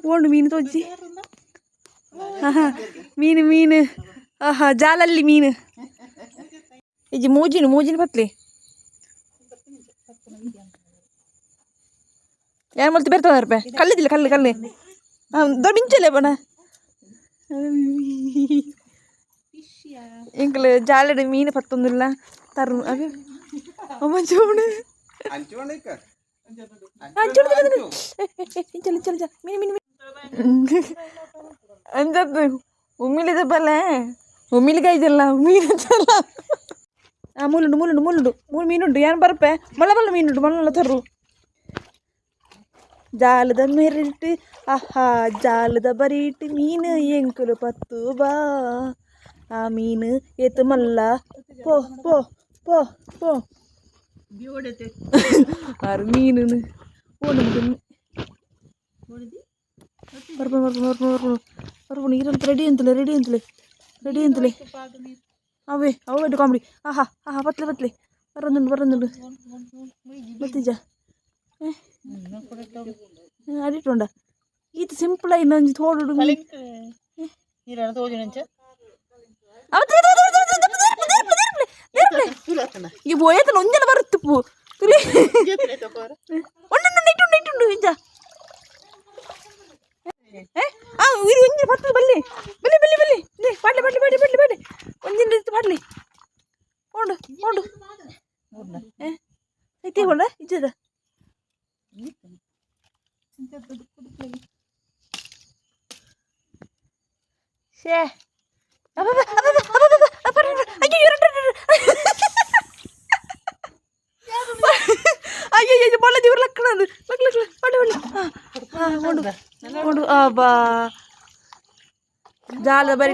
ಓಡು ಮೀನು ತೋಜಿ ಮೀನು ಮೀನು ಆಹಾ ಜಾಲಲ್ಲಿ ಮೀನು ಇಜ್ಜಿ ಮೂಜಿನ ಪತ್ಲಿ ಏನು ಮಾಡ್ತಿ ಬರ್ತದ ರೂಪಾಯಿ ಕಲ್ಲಿದ್ದಿಲ್ಲ ಕಲ್ಲು ದೊಡ್ಡ ಮಿಂಚಲೆ ಬಣ ಇಂಕಲು ಜಾಲಡಿ ಮೀನು ಪತ್ತೊಂದಿಲ್ಲ ತರು ಅದೇ ಮಂಚೂಣು ಅಂಜದ್ದು ಉಮ್ಮಿಲಿದ ಬಲೆ ಉಮ್ಮಿಲಿಗೈದಲ್ಲ ಮೀನಲ್ಲ ಮೂಲುಂಡು ಮೂರು ಮೀನುಂಡು ಏನು ಬರಪ್ಪೆ ಮಲ್ಲ ಮೀನುಂಡು ಮಲ್ಲ ತರ್ರು ಜಾಲದ ಮೆರಿಟ್ ಆಹಾ ಜಾಲದ ಬರೀಟ್ ಮೀನು ಎಂಕುಲು ಪತ್ತು ಬಾ ಆ ಮೀನು ಏತು ಮಲ್ಲ ಪೋ ಪೋ ಪೋ ಪೋ ಆರು ಮೀನು ಬರ್ಬೋದು ನೀರಂತ ರೆಡಿ ಅಂತಲೇ ಅವೇ ಬಿಟ್ಟು ಕಾಮಿಡಿ ಆಹಾ ಪತ್ಲೆ ಬರೋದುಂಡು ಬತ್ತೀಜ ಅಡಿಟ್ಟುಂಡ ಈತ ಸಿಂಪಲ್ ಆಗಿ ನಂಜಿ ತೋಡು ಈ ಬೋಯತನ ಒಂದೆಲ್ಲ ಬರುತ್ತೆ ಪೂ ತುಲಿ ಇಟ್ಟುಂಡು ಇಂಜ ಇರು ಒಂಜಿ ಪತ್ತು ಬಲ್ಲಿ ಪಾಡ್ಲಿ ಒಂಜಿನ ರೀತಿ ಪಾಡ್ಲಿ ಓಡು ಐತಿ ಕೊಂಡ ಇಜ್ಜದ ಶೇ ಅಯ್ಯೋ ಬೊಲ್ಲ ಜೀವ್ರ ಲಕ್ಕಣದು ಓಡು ಅಬ್ಬಾ ಜಾಲ ಬರೀ